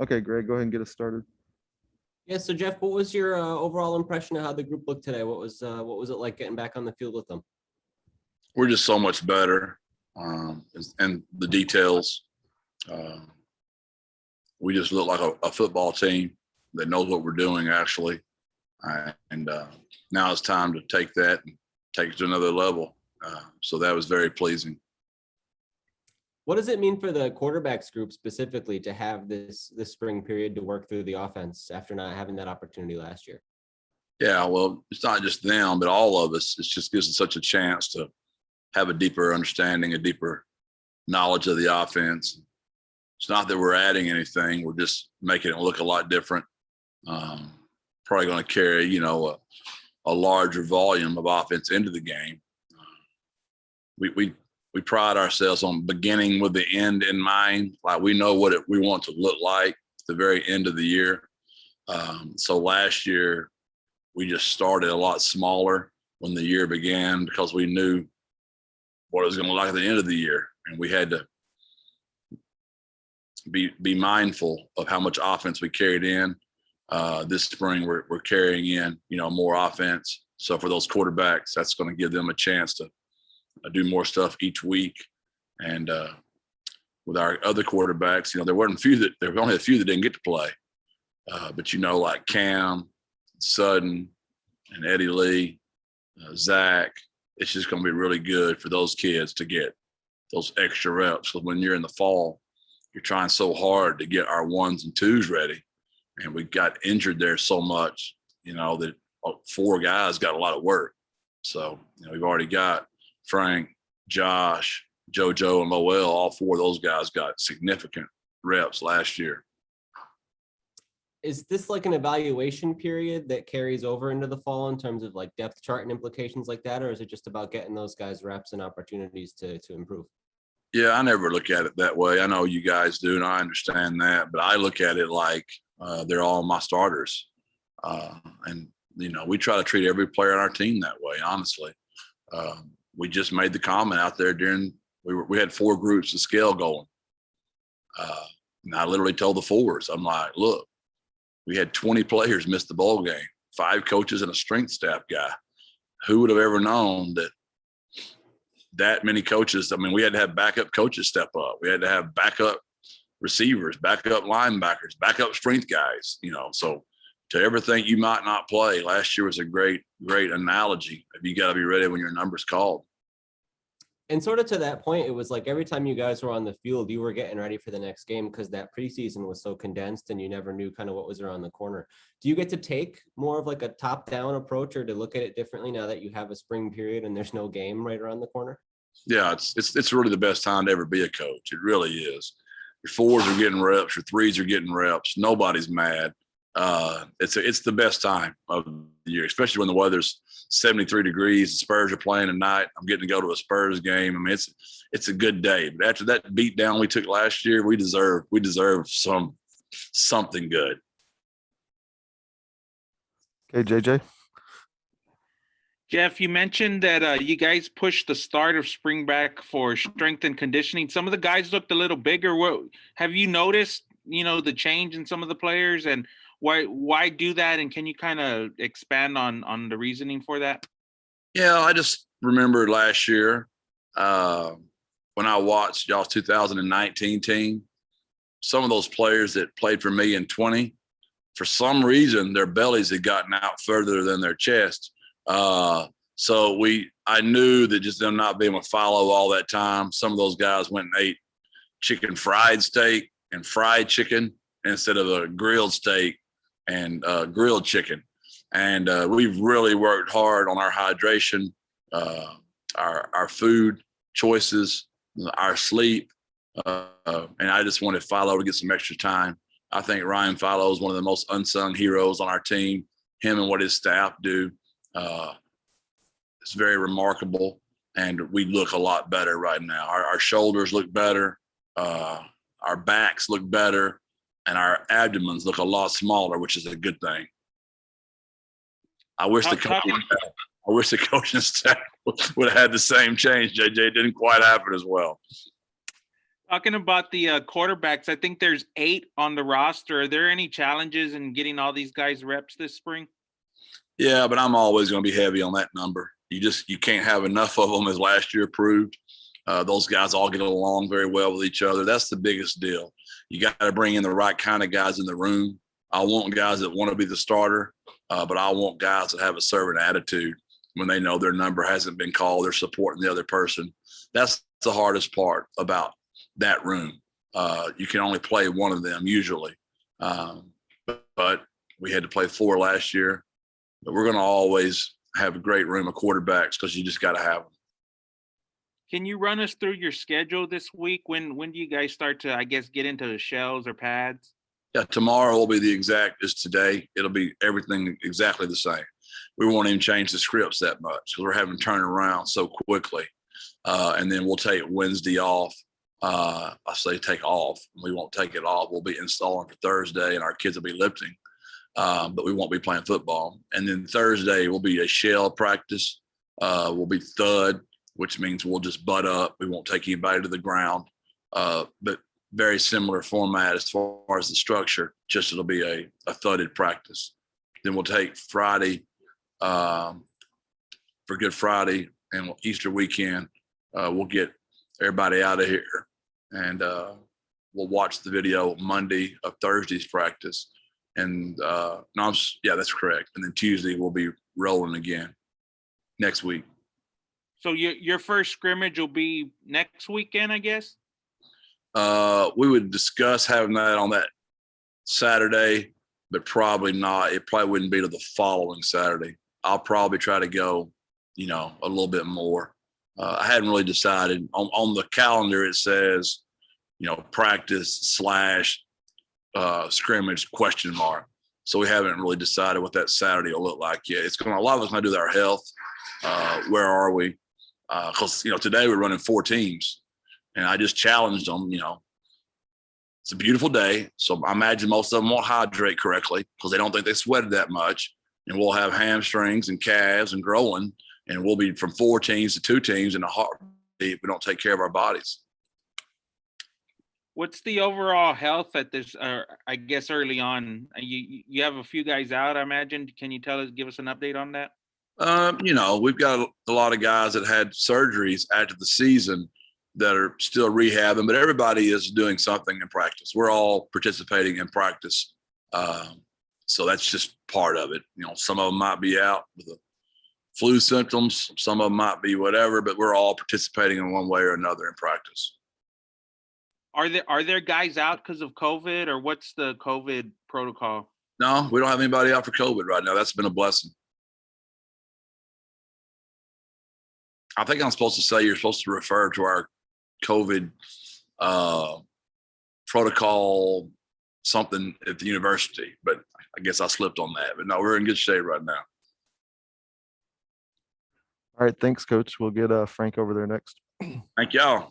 Okay, Greg, go ahead and get us started. Yeah, so Jeff, what was your overall impression of how the group looked today? What was it like getting back on the field with them? We're just so much better, and the details. We just look like a football team that knows what we're doing, actually. And now it's time to take that and take it to another level. So that was very pleasing. What does it mean for the quarterbacks group specifically to have this spring period to work through the offense after not having that opportunity last year? Yeah, well, it's not just them, but all of us. It just gives us such a chance to have a deeper understanding, a deeper knowledge of the offense. It's not that we're adding anything. We're just making it look a lot different. Probably going to carry, a larger volume of offense into the game. We pride ourselves on beginning with the end in mind. Like we know what we want to look like at the very end of the year. So last year, we just started a lot smaller when the year began because we knew what it was going to look like at the end of the year. And we had to be mindful of how much offense we carried in. This spring, we're carrying in, more offense. So for those quarterbacks, that's going to give them a chance to do more stuff each week. And with our other quarterbacks, there were only a few that didn't get to play. But like Cam, Sutton, and Eddie Lee, Zach, it's just going to be really good for those kids to get those extra reps. Because when you're in the fall, you're trying so hard to get our 1s and 2s ready. And we got injured there so much, that 4 guys got a lot of work. So, we've already got Frank, Josh, JoJo, and Lowell. All 4 of those guys got significant reps last year. Is this like an evaluation period that carries over into the fall in terms of like depth chart and implications like that? Or is it just about getting those guys reps and opportunities to improve? Yeah, I never look at it that way. I know you guys do, and I understand that. But I look at it like they're all my starters. And, we try to treat every player on our team that way, honestly. We just made the comment out there we had 4 groups of scale going. And I literally told the 4s, I'm like, look, we had 20 players miss the bowl game, 5 coaches and a strength staff guy. Who would have ever known that many coaches? I mean, we had to have backup coaches step up. We had to have backup receivers, backup linebackers, backup strength guys, so to ever think you might not play, last year was a great analogy. You got to be ready when your number's called. And sort of to that point, it was like every time you guys were on the field, you were getting ready for the next game because that preseason was so condensed and you never knew kind of what was around the corner. Do you get to take more of like a top-down approach or to look at it differently now that you have a spring period and there's no game right around the corner? Yeah, it's really the best time to ever be a coach. It really is. Your 4s are getting reps, your 3s are getting reps. Nobody's mad. It's the best time of the year, especially when the weather's 73 degrees. The Spurs are playing tonight. I'm getting to go to a Spurs game. I mean, it's a good day. But after that beat down we took last year, we deserve something good. Okay, JJ. Jeff, you mentioned that you guys pushed the start of spring back for strength and conditioning. Some of the guys looked a little bigger. What have you noticed, the change in some of the players, and why do that? And can you kind of expand on the reasoning for that? Yeah, I just remember last year when I watched y'all's 2019 team, some of those players that played for me in 20, for some reason, their bellies had gotten out further than their chest. So I knew that just them not being able to follow all that time, some of those guys went and ate chicken fried steak and fried chicken instead of a grilled steak and grilled chicken. And we've really worked hard on our hydration, our food choices, our sleep. And I just wanted Philo to get some extra time. I think Ryan Philo is one of the most unsung heroes on our team. Him and what his staff do. It's very remarkable, and we look a lot better right now. Our shoulders look better, our backs look better, and our abdomens look a lot smaller, which is a good thing. I wish the coaching staff would have had the same change. JJ, it didn't quite happen as well. Talking about the quarterbacks, I think there's 8 on the roster. Are there any challenges in getting all these guys reps this spring? Yeah, but I'm always going to be heavy on that number. You can't have enough of them, as last year proved. Those guys all get along very well with each other. That's the biggest deal. You got to bring in the right kind of guys in the room. I want guys that want to be the starter, but I want guys that have a servant attitude. When they know their number hasn't been called, they're supporting the other person. That's the hardest part about that room. You can only play one of them usually, but we had to play 4 last year. But we're going to always have a great room of quarterbacks because you just got to have them. Can you run us through your schedule this week? When do you guys start to, I guess, get into the shells or pads? Yeah, tomorrow will be the exact as today. It'll be everything exactly the same. We won't even change the scripts that much because we're having to turn around so quickly. And then we'll take Wednesday off. I say take off. We won't take it off. We'll be installing for Thursday, and our kids will be lifting. But we won't be playing football. And then Thursday will be a shell practice. We'll be thud, which means we'll just butt up. We won't take anybody to the ground. But very similar format as far as the structure, just it'll be a thudded practice. Then we'll take Friday for Good Friday and Easter weekend. We'll get everybody out of here, and we'll watch the video Monday of Thursday's practice. And yeah, that's correct. And then Tuesday we'll be rolling again next week. So your first scrimmage will be next weekend, I guess? We would discuss having that on that Saturday, but probably not. It probably wouldn't be to the following Saturday. I'll probably try to go, a little bit more. I hadn't really decided. On the calendar, it says, practice / scrimmage ? So we haven't really decided what that Saturday will look like yet. It's going to, a lot of it's going to do with our health. Where are we? Because, today we're running 4 teams, and I just challenged them, it's a beautiful day. So I imagine most of them won't hydrate correctly because they don't think they sweated that much. And we'll have hamstrings and calves and growing, and we'll be from 4 teams to 2 teams in a heartbeat if we don't take care of our bodies. What's the overall health at this, I guess early on? You have a few guys out, I imagine. Can you give us an update on that? We've got a lot of guys that had surgeries after the season that are still rehabbing, but everybody is doing something in practice. We're all participating in practice. So that's just part of it. Some of them might be out with the flu symptoms. Some of them might be whatever, but we're all participating in one way or another in practice. Are there guys out because of COVID, or what's the COVID protocol? No, we don't have anybody out for COVID right now. That's been a blessing. I think I'm supposed to say you're supposed to refer to our COVID protocol something at the university, but I guess I slipped on that. But no, we're in good shape right now. All right, thanks, Coach. We'll get Frank over there next. Thank y'all.